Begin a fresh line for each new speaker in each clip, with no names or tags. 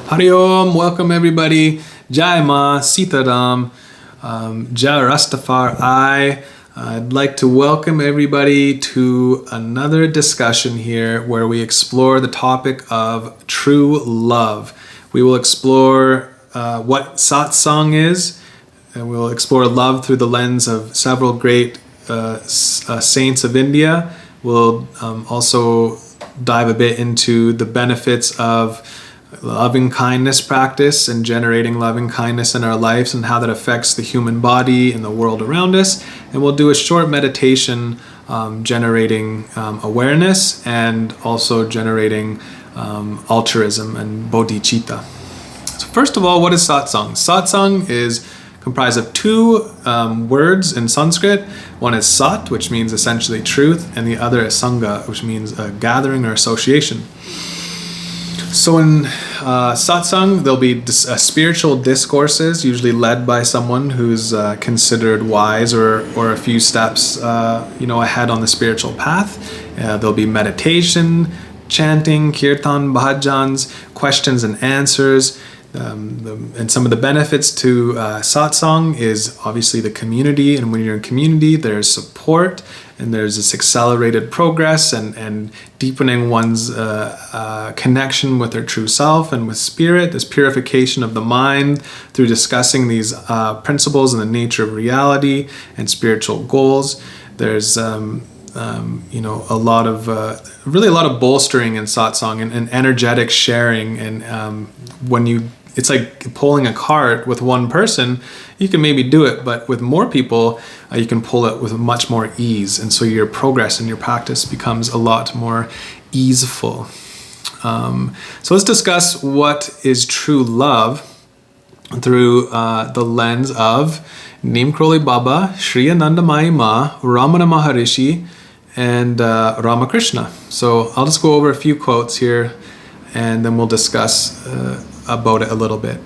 Hari Om, welcome everybody. Jai Ma, Sitaram, Jai Rastafari. I'd like to welcome everybody to another discussion here where we explore the topic of true love. We will explore what satsang is, and we'll explore love through the lens of several great saints of India. We'll also dive a bit into the benefits of loving kindness practice and generating loving kindness in our lives and how that affects the human body and the world around us. And we'll do a short meditation generating awareness and also generating altruism and bodhicitta. So first of all, what is satsang? Satsang is comprised of two words in Sanskrit. One is sat, which means essentially truth, and the other is sangha, which means a gathering or association. So in satsang, there'll be spiritual discourses, usually led by someone who's considered wise or a few steps ahead on the spiritual path. There'll be meditation, chanting, Kirtan, Bhajans, questions and answers. And some of the benefits to satsang is obviously the community, and when you're in community, there's support and there's this accelerated progress and deepening one's connection with their true self and with spirit. There's purification of the mind through discussing these principles and the nature of reality and spiritual goals. There's a lot of bolstering in satsang and energetic sharing, and it's like pulling a cart with one person. You can maybe do it, but with more people, you can pull it with much more ease. And so your progress and your practice becomes a lot more easeful. So let's discuss what is true love through the lens of Neem Karoli Baba, Sri Anandamayi Ma, Ramana Maharishi, and Ramakrishna. So I'll just go over a few quotes here, and then we'll discuss about it a little bit.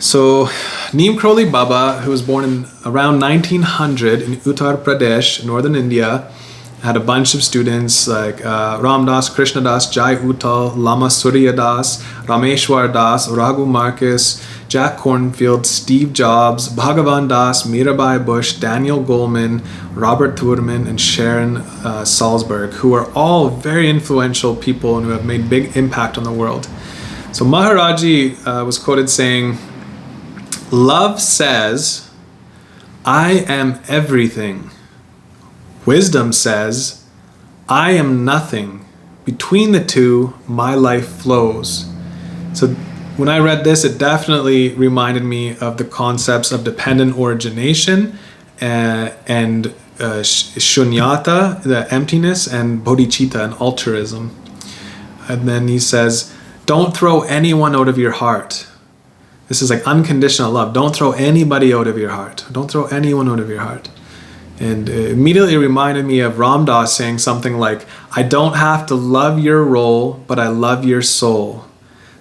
So Neem Karoli Baba, who was born in around 1900 in Uttar Pradesh, northern India, had a bunch of students like Ramdas, Krishna Das, Jai Uttal, Lama Surya Das, Rameshwar Das, Raghu Marcus, Jack Cornfield, Steve Jobs, Bhagavan Das, Mirabai Bush, Daniel Goleman, Robert Thurman, and Sharon Salzberg, who are all very influential people and who have made big impact on the world. So Maharaji was quoted saying, "Love says, I am everything. Wisdom says, I am nothing. Between the two, my life flows." So when I read this, it definitely reminded me of the concepts of dependent origination and shunyata, the emptiness, and bodhicitta, and altruism. And then he says, don't throw anyone out of your heart. This is like unconditional love. Don't throw anybody out of your heart. Don't throw anyone out of your heart. And it immediately reminded me of Ram Dass saying something like, I don't have to love your role, but I love your soul.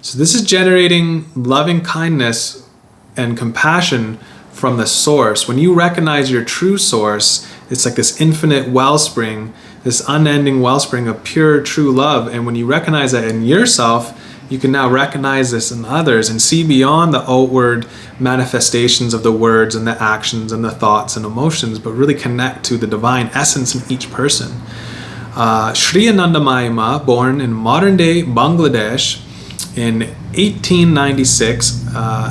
So this is generating loving kindness and compassion from the source. When you recognize your true source, it's like this infinite wellspring, this unending wellspring of pure, true love. And when you recognize that in yourself, you can now recognize this in others and see beyond the outward manifestations of the words and the actions and the thoughts and emotions, but really connect to the divine essence in each person. Sri Anandamayi Ma, born in modern-day Bangladesh in 1896,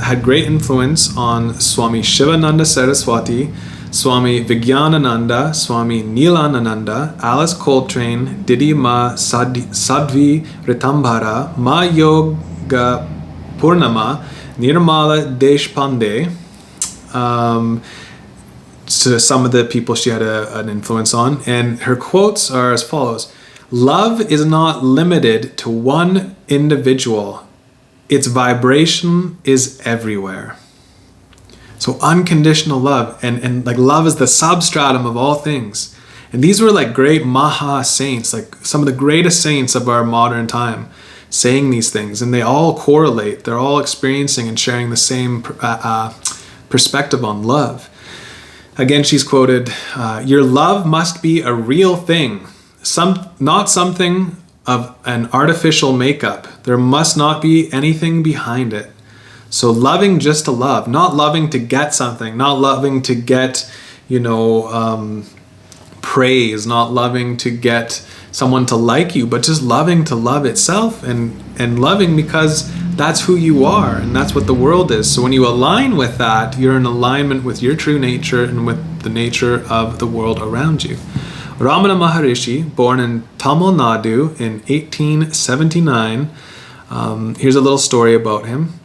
had great influence on Swami Shivananda Saraswati, Swami Vijnanananda, Swami Nilananda, Alice Coltrane, Didi Ma Sadhvi Ritambhara, Ma Yoga Purnama, Nirmala Deshpande, to some of the people she had an influence on. And her quotes are as follows: "Love is not limited to one individual. Its vibration is everywhere." So unconditional love, and like love is the substratum of all things. And these were like great Maha saints, like some of the greatest saints of our modern time, saying these things, and they all correlate. They're all experiencing and sharing the same perspective on love. Again, she's quoted, "Your love must be a real thing, not something of an artificial makeup. There must not be anything behind it. So loving just to love, not loving to get something, not loving to get, praise, not loving to get someone to like you, but just loving to love itself and loving because that's who you are and that's what the world is. So when you align with that, you're in alignment with your true nature and with the nature of the world around you. Ramana Maharishi, born in Tamil Nadu in 1879, here's a little story about him.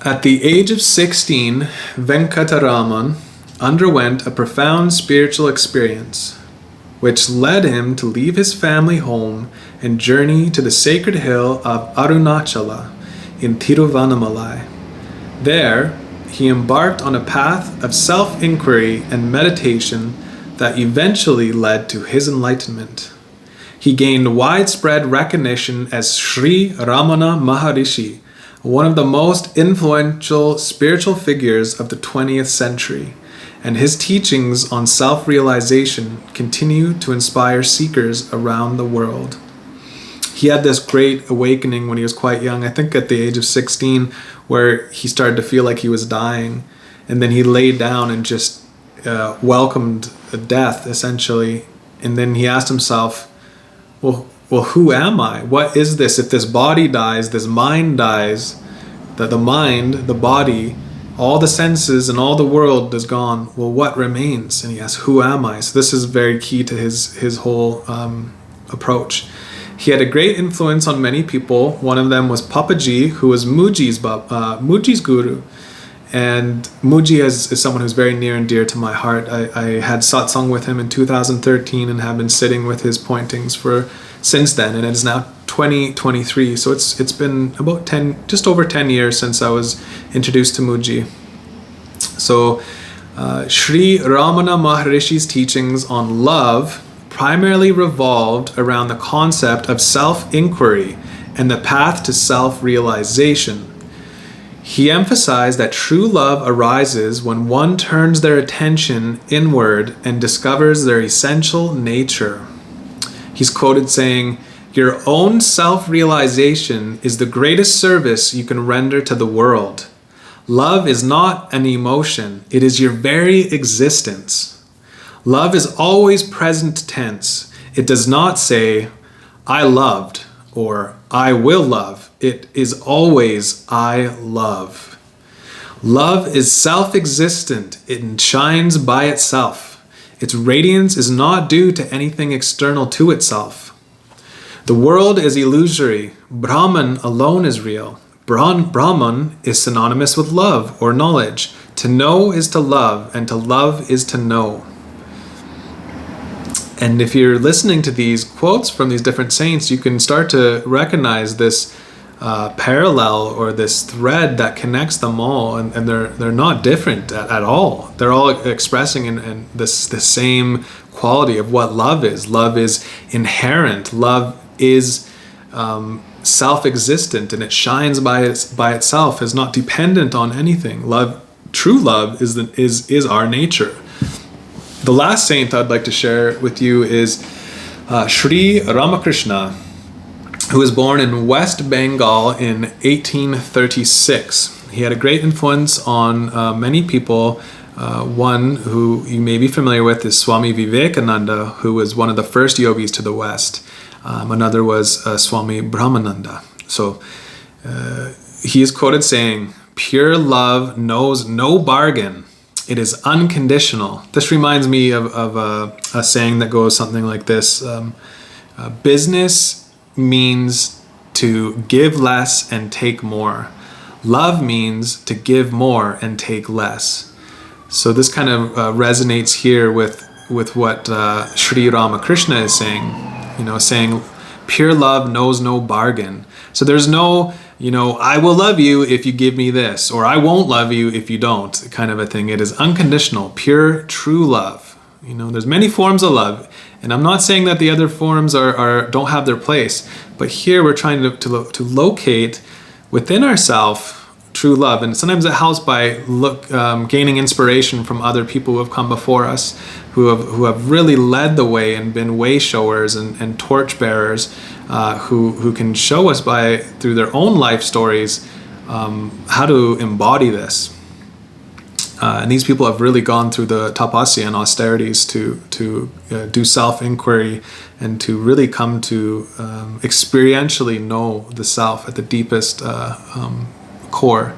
At the age of 16, Venkataraman underwent a profound spiritual experience, which led him to leave his family home and journey to the sacred hill of Arunachala in Tiruvannamalai. There, he embarked on a path of self-inquiry and meditation that eventually led to his enlightenment. He gained widespread recognition as Sri Ramana Maharishi, one of the most influential spiritual figures of the 20th century, and his teachings on self-realization continue to inspire seekers around the world. He had this great awakening when he was quite young, I think at the age of 16, where he started to feel like he was dying, and then he laid down and just welcomed death, essentially. And then he asked himself, well, who am I? What is this? If this body dies, this mind dies, that the mind, the body, all the senses and all the world is gone, well, what remains? And he asks, who am I? So this is very key to his whole approach. He had a great influence on many people. One of them was Papaji, who was Muji's guru. And Muji is someone who's very near and dear to my heart. I had satsang with him in 2013 and have been sitting with his pointings since then, and it is now 2023. So it's been about just over 10 years since I was introduced to Muji. So Sri Ramana Maharishi's teachings on love primarily revolved around the concept of self-inquiry and the path to self-realization. He emphasized that true love arises when one turns their attention inward and discovers their essential nature. He's quoted saying, "Your own self-realization is the greatest service you can render to the world. Love is not an emotion, it is your very existence. Love is always present tense. It does not say, 'I loved,' or 'I will love.' It is always, 'I love.' Love is self-existent. It shines by itself. Its radiance is not due to anything external to itself. The world is illusory. Brahman alone is real. Brahman is synonymous with love or knowledge. To know is to love, and to love is to know." And if you're listening to these quotes from these different saints, you can start to recognize this parallel or this thread that connects them all, and they're not different at all. They're all expressing in this same quality of what love is. Love is inherent. Love is self-existent, and it shines by itself. Is not dependent on anything. Love, true love, is our nature. The last saint I'd like to share with you is Sri Ramakrishna, who was born in West Bengal in 1836. He had a great influence on many people. One who you may be familiar with is Swami Vivekananda, who was one of the first yogis to the West. Another was Swami Brahmananda. So he is quoted saying, "Pure love knows no bargain. It is unconditional." This reminds me of a saying that goes something like this. Business means to give less and take more. Love means to give more and take less. So this kind of resonates here with what Sri Ramakrishna is saying. Saying pure love knows no bargain. So there's no, I will love you if you give me this, or I won't love you if you don't, kind of a thing. It is unconditional, pure, true love. There's many forms of love, and I'm not saying that the other forms don't have their place, but here we're trying to locate within ourselves true love. And sometimes it helps by gaining inspiration from other people who have come before us, who have really led the way and been way showers and torch bearers, who can show us through their own life stories how to embody this. And these people have really gone through the tapasya and austerities to do self-inquiry and to really come to experientially know the self at the deepest core.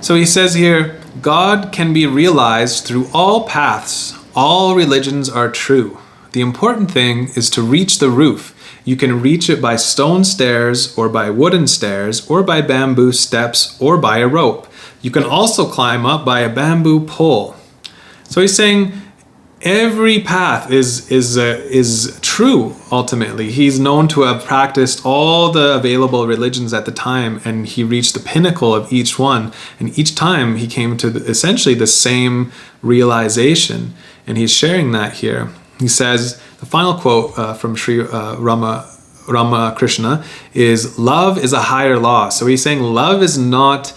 So he says here, God can be realized through all paths. All religions are true. The important thing is to reach the roof. You can reach it by stone stairs or by wooden stairs or by bamboo steps or by a rope. You can also climb up by a bamboo pole. So he's saying every path is true ultimately. He's known to have practiced all the available religions at the time, and he reached the pinnacle of each one. And each time he came to essentially the same realization. And he's sharing that here. He says, the final quote from Sri Ramakrishna is, love is a higher law. So he's saying love is not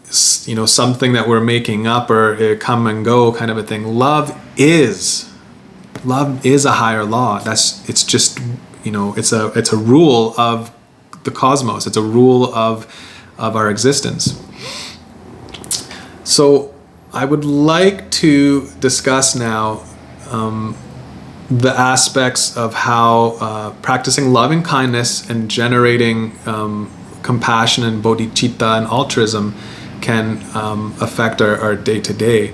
something that we're making up or come and go kind of a thing. Love is a higher law. It's just it's a rule of the cosmos. It's a rule of our existence. So I would like to discuss now the aspects of how practicing loving kindness and generating compassion and bodhicitta and altruism can affect our day-to-day.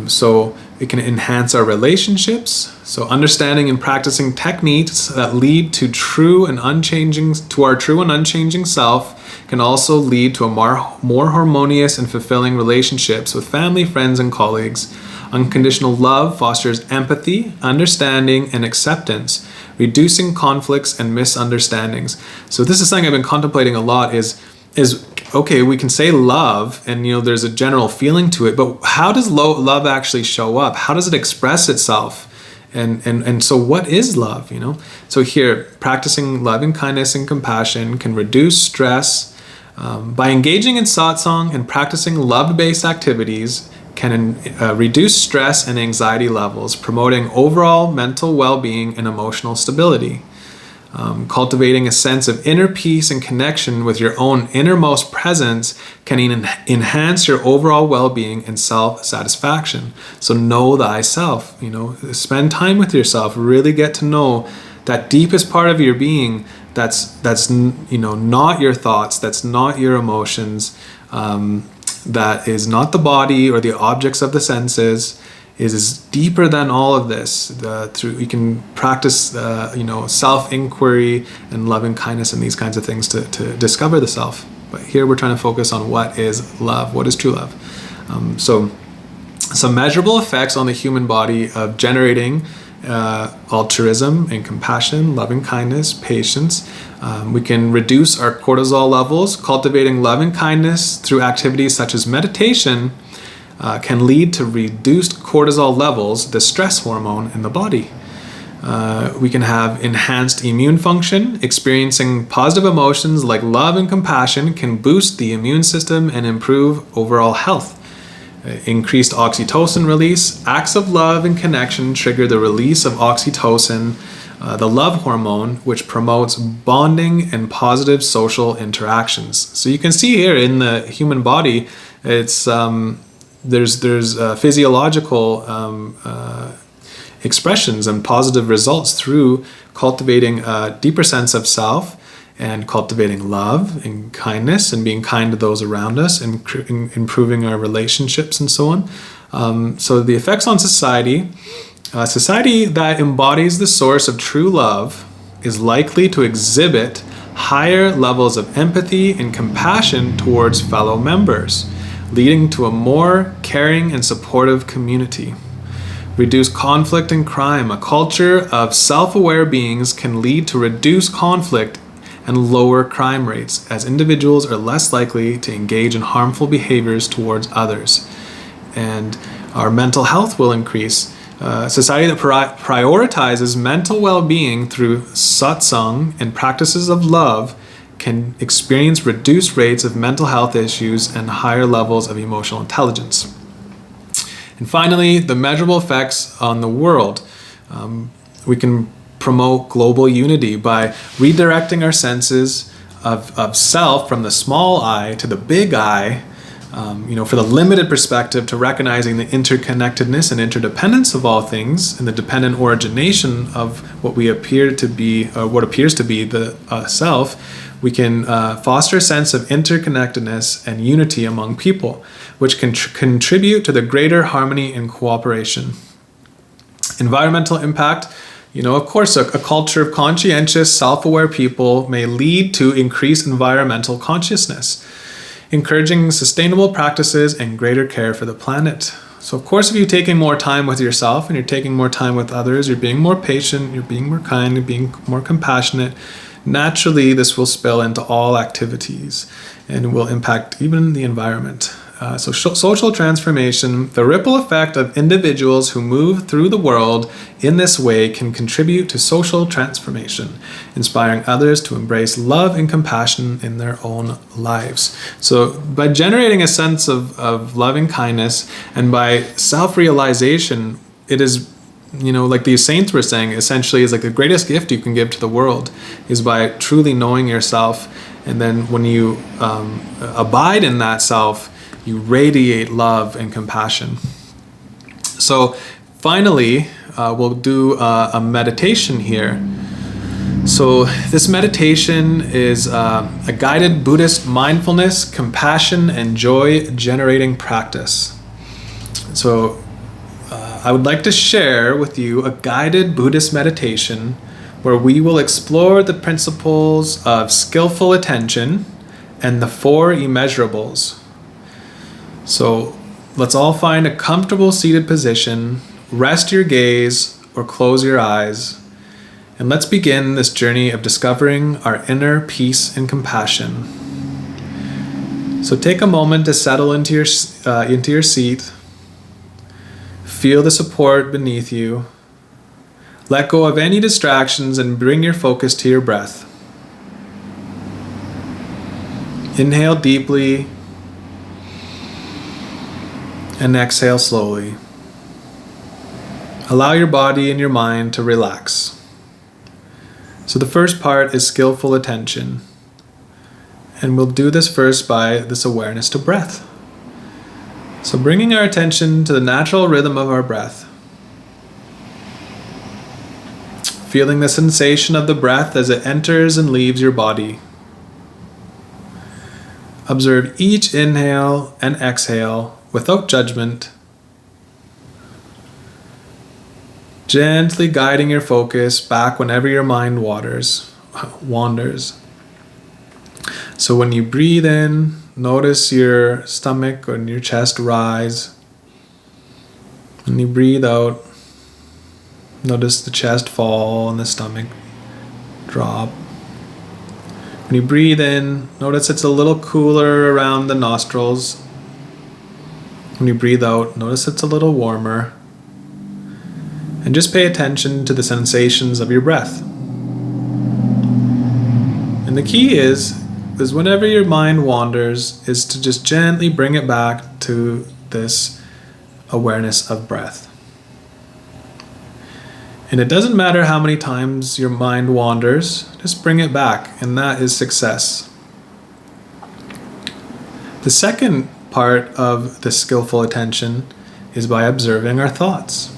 So it can enhance our relationships. So understanding and practicing techniques that lead to our true and unchanging self can also lead to a more harmonious and fulfilling relationships with family, friends, and colleagues. Unconditional love fosters empathy, understanding, and acceptance, reducing conflicts and misunderstandings. So this is something I've been contemplating a lot is okay, we can say love and there's a general feeling to it, but how does love actually show up? How does it express itself? And so what is love, So here, practicing loving kindness and compassion can reduce stress. By engaging in satsang and practicing love-based activities can reduce stress and anxiety levels, promoting overall mental well-being and emotional stability. Cultivating a sense of inner peace and connection with your own innermost presence can enhance your overall well-being and self-satisfaction. So know thyself, spend time with yourself, really get to know that deepest part of your being that's not your thoughts, that's not your emotions, that is not the body or the objects of the senses, is deeper than all of this. You can practice self-inquiry and loving kindness and these kinds of things to discover the self. But here we're trying to focus on what is love, what is true love. So some measurable effects on the human body of generating altruism and compassion, loving kindness, patience. We can reduce our cortisol levels. Cultivating loving kindness through activities such as meditation can lead to reduced cortisol levels, the stress hormone in the body. We can have enhanced immune function. Experiencing positive emotions like love and compassion can boost the immune system and improve overall health. Increased oxytocin release. Acts of love and connection trigger the release of oxytocin, the love hormone, which promotes bonding and positive social interactions. So you can see here in the human body, it's there's physiological expressions and positive results through cultivating a deeper sense of self and cultivating love and kindness and being kind to those around us and improving our relationships and so on. So the effects on society that embodies the source of true love is likely to exhibit higher levels of empathy and compassion towards fellow members, leading to a more caring and supportive community. Reduce conflict and crime. A culture of self-aware beings can lead to reduced conflict and lower crime rates, as individuals are less likely to engage in harmful behaviors towards others. And our mental health will increase. Society that prioritizes mental well-being through satsang and practices of love can experience reduced rates of mental health issues and higher levels of emotional intelligence. And finally, the measurable effects on the world. We can promote global unity by redirecting our senses of self from the small I to the big I, for the limited perspective to recognizing the interconnectedness and interdependence of all things and the dependent origination of what we appear to be, or what appears to be the self. We can foster a sense of interconnectedness and unity among people, which can contribute to the greater harmony and cooperation. Environmental impact. Of course, a culture of conscientious, self-aware people may lead to increased environmental consciousness, encouraging sustainable practices and greater care for the planet. So, of course, if you're taking more time with yourself and you're taking more time with others, you're being more patient, you're being more kind, you're being more compassionate, naturally this will spill into all activities and will impact even the environment. So social transformation, the ripple effect of individuals who move through the world in this way can contribute to social transformation, inspiring others to embrace love and compassion in their own lives. So by generating a sense of loving kindness and by self-realization, it is, like these saints were saying, essentially is like the greatest gift you can give to the world is by truly knowing yourself. And then when you abide in that self, you radiate love and compassion. So finally, we'll do a meditation here. So this meditation is a guided Buddhist mindfulness, compassion, and joy generating practice. So I would like to share with you a guided Buddhist meditation where we will explore the principles of skillful attention and the 4 Immesurables. So let's all find a comfortable seated position, rest your gaze or close your eyes, and let's begin this journey of discovering our inner peace and compassion. So take a moment to settle into your seat. Feel the support beneath you. Let go of any distractions and bring your focus to your breath. Inhale deeply and exhale slowly. Allow your body and your mind to relax. So the first part is skillful attention. And we'll do this first by this awareness to breath. So bringing our attention to the natural rhythm of our breath. Feeling the sensation of the breath as it enters and leaves your body. Observe each inhale and exhale without judgment, gently guiding your focus back whenever your mind wanders. So when you breathe in, notice your stomach and your chest rise. When you breathe out, notice the chest fall and the stomach drop. When you breathe in, notice it's a little cooler around the nostrils. When you breathe out, notice it's a little warmer. And just pay attention to the sensations of your breath. And the key is whenever your mind wanders, is to just gently bring it back to this awareness of breath. And it doesn't matter how many times your mind wanders, just bring it back, and that is success. The second part of the skillful attention is by observing our thoughts.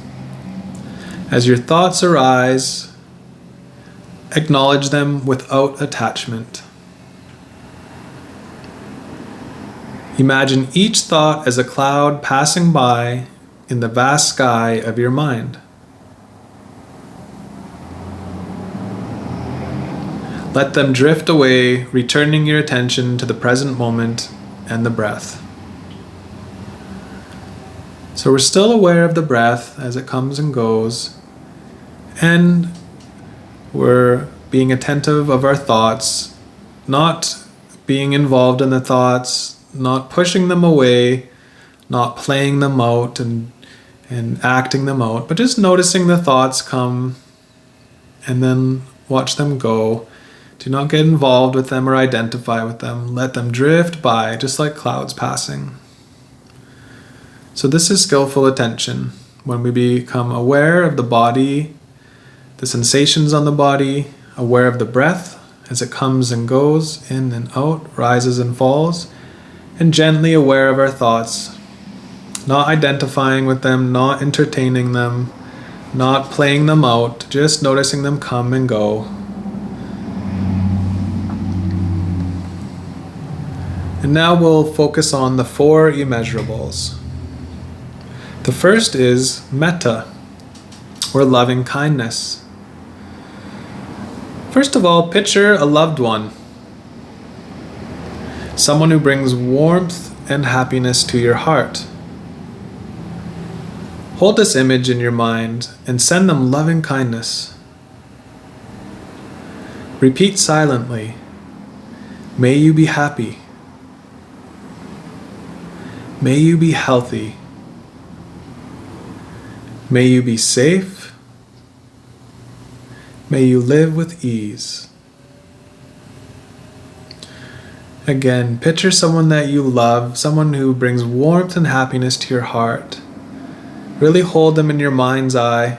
As your thoughts arise, acknowledge them without attachment. Imagine each thought as a cloud passing by in the vast sky of your mind. Let them drift away, returning your attention to the present moment and the breath. So we're still aware of the breath as it comes and goes, and we're being attentive of our thoughts, not being involved in the thoughts, not pushing them away, not playing them out and acting them out, but just noticing the thoughts come and then watch them go, Do not get involved with them or identify with them. Let them drift by, just like clouds passing. So this is skillful attention. When we become aware of the body, the sensations on the body, aware of the breath as it comes and goes, in and out, rises and falls, and gently aware of our thoughts, not identifying with them, not entertaining them, not playing them out, just noticing them come and go. And now we'll focus on the 4 immeasurables. The first is metta, or loving kindness. First of all, picture a loved one, someone who brings warmth and happiness to your heart. Hold this image in your mind and send them loving kindness. Repeat silently, may you be happy. May you be healthy. May you be safe. May you live with ease. Again, picture someone that you love, someone who brings warmth and happiness to your heart. Really hold them in your mind's eye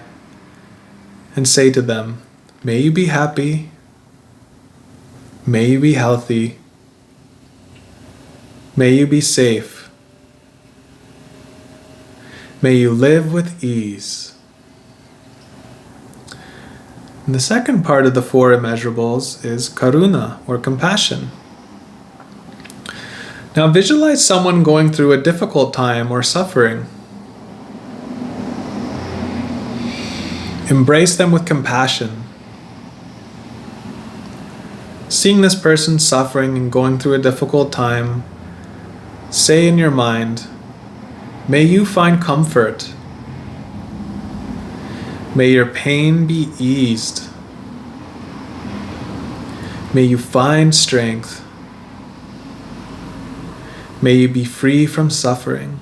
and say to them, may you be happy. May you be healthy. May you be safe. May you live with ease. And the second part of the 4 immeasurables is karuna, or compassion. Now visualize someone going through a difficult time or suffering. Embrace them with compassion. Seeing this person suffering and going through a difficult time, say in your mind, may you find comfort. May your pain be eased. May you find strength. May you be free from suffering.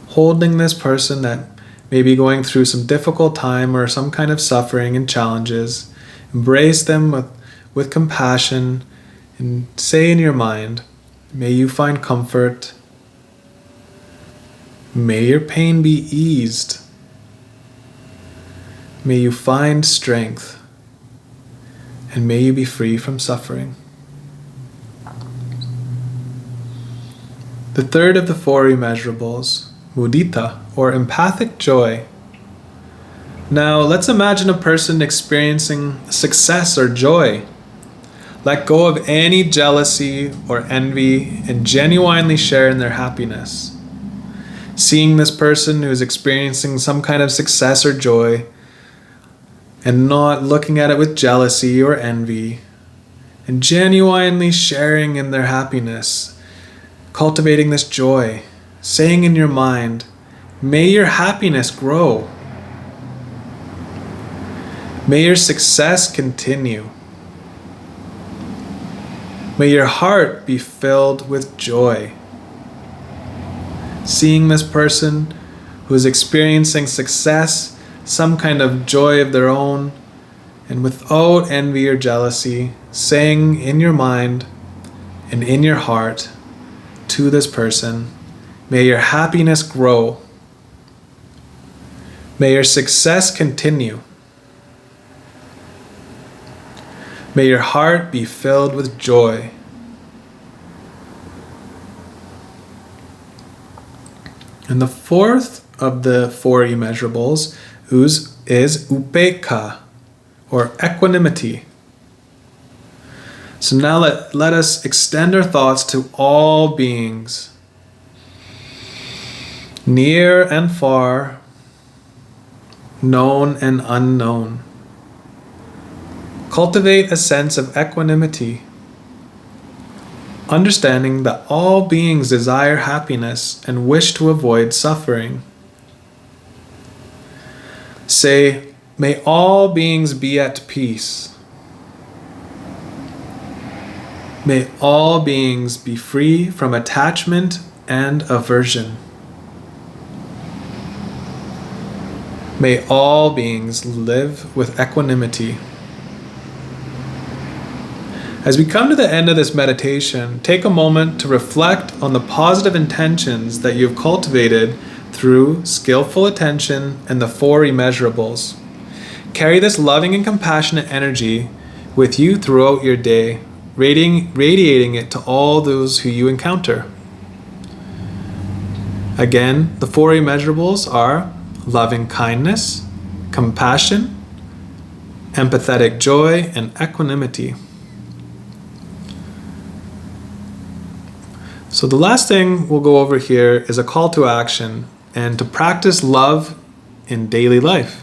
Holding this person that may be going through some difficult time or some kind of suffering and challenges, embrace them with compassion and say in your mind, may you find comfort. May your pain be eased. May you find strength. And may you be free from suffering. The third of the 4 immeasurables, mudita, or empathic joy. Now let's imagine a person experiencing success or joy. Let go of any jealousy or envy and genuinely share in their happiness. Seeing this person who is experiencing some kind of success or joy and not looking at it with jealousy or envy, and genuinely sharing in their happiness, cultivating this joy, saying in your mind, may your happiness grow. May your success continue. May your heart be filled with joy. Seeing this person who is experiencing success, some kind of joy of their own, and without envy or jealousy, saying in your mind and in your heart to this person, may your happiness grow. May your success continue. May your heart be filled with joy. And the 4th of the 4 immeasurables is upekkha, or equanimity. So now let us extend our thoughts to all beings, near and far, known and unknown. Cultivate a sense of equanimity, understanding that all beings desire happiness and wish to avoid suffering. Say, may all beings be at peace. May all beings be free from attachment and aversion. May all beings live with equanimity. As we come to the end of this meditation, take a moment to reflect on the positive intentions that you've cultivated through skillful attention and the 4 Immesurables. Carry this loving and compassionate energy with you throughout your day, radiating it to all those who you encounter. Again, the 4 Immesurables are loving kindness, compassion, empathetic joy, and equanimity. So the last thing we'll go over here is a call to action and to practice love in daily life.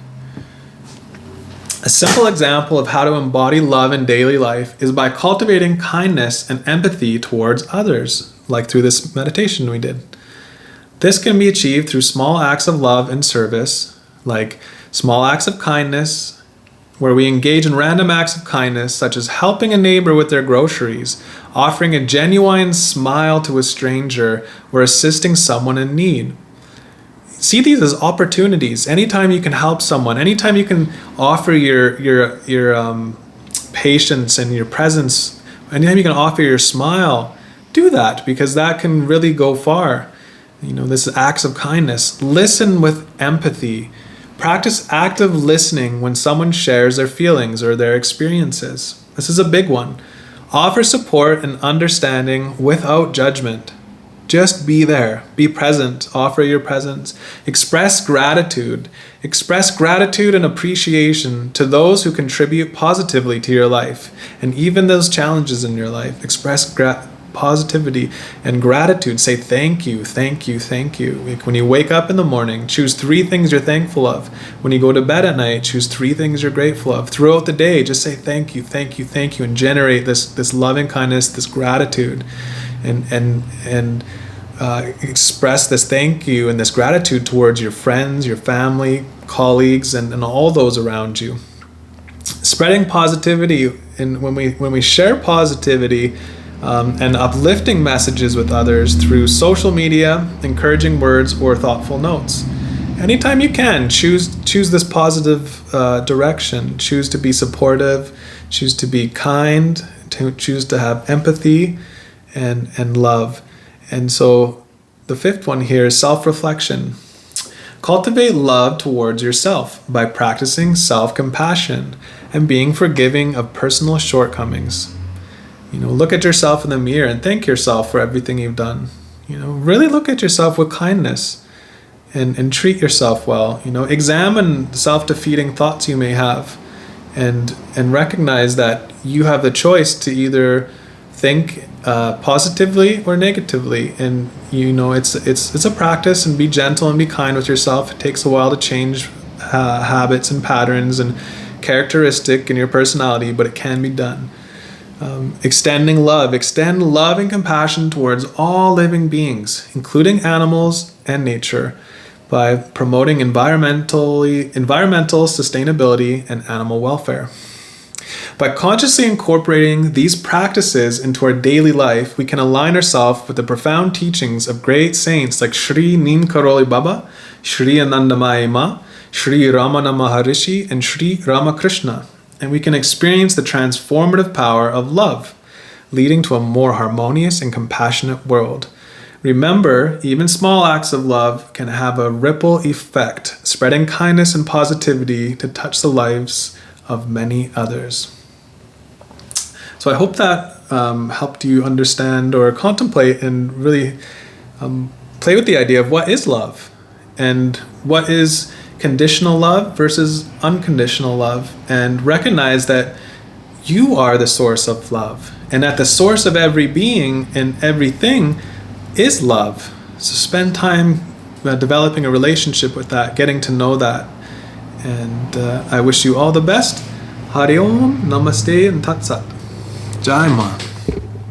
A simple example of how to embody love in daily life is by cultivating kindness and empathy towards others, like through this meditation we did. This can be achieved through small acts of love and service, like small acts of kindness, where we engage in random acts of kindness, such as helping a neighbor with their groceries, offering a genuine smile to a stranger, or assisting someone in need. See these as opportunities. Anytime you can help someone, anytime you can offer your patience and your presence, anytime you can offer your smile, do that, because that can really go far. This is acts of kindness. Listen with empathy. Practice active listening when someone shares their feelings or their experiences. This is a big one. Offer support and understanding without judgment. Just be there. Be present. Offer your presence. Express gratitude. Express gratitude and appreciation to those who contribute positively to your life and even those challenges in your life. Express positivity and gratitude. Say thank you, thank you, thank you. Like when you wake up in the morning, choose 3 things you're thankful of. When you go to bed at night, choose 3 things you're grateful of. Throughout the day, just say thank you, thank you, thank you, and generate this loving kindness, this gratitude, and express this thank you and this gratitude towards your friends, your family, colleagues, and all those around you. Spreading positivity, and when we share positivity and uplifting messages with others through social media, encouraging words, or thoughtful notes. Anytime you can, choose this positive direction. Choose to be supportive, choose to be kind, choose to have empathy and love. And so the 5th one here is self-reflection. Cultivate love towards yourself by practicing self-compassion and being forgiving of personal shortcomings. Look at yourself in the mirror and thank yourself for everything you've done. Really look at yourself with kindness and treat yourself well. Examine self-defeating thoughts you may have and recognize that you have the choice to either think positively or negatively. And it's a practice, and be gentle and be kind with yourself. It takes a while to change habits and patterns and characteristic in your personality, but it can be done. Extending love. Extend love and compassion towards all living beings, including animals and nature, by promoting environmental sustainability and animal welfare. By consciously incorporating these practices into our daily life, we can align ourselves with the profound teachings of great saints like Sri Neem Karoli Baba, Sri Anandamayi, Sri Ramana Maharishi, and Sri Ramakrishna. And we can experience the transformative power of love, leading to a more harmonious and compassionate world. Remember, even small acts of love can have a ripple effect, spreading kindness and positivity to touch the lives of many others. So I hope that helped you understand or contemplate and really play with the idea of what is love and what is conditional love versus unconditional love, and recognize that you are the source of love and that the source of every being and everything is love. So spend time developing a relationship with that, getting to know that. And I wish you all the best. Hari Om, Namaste, and Tat Sat. Jai Ma.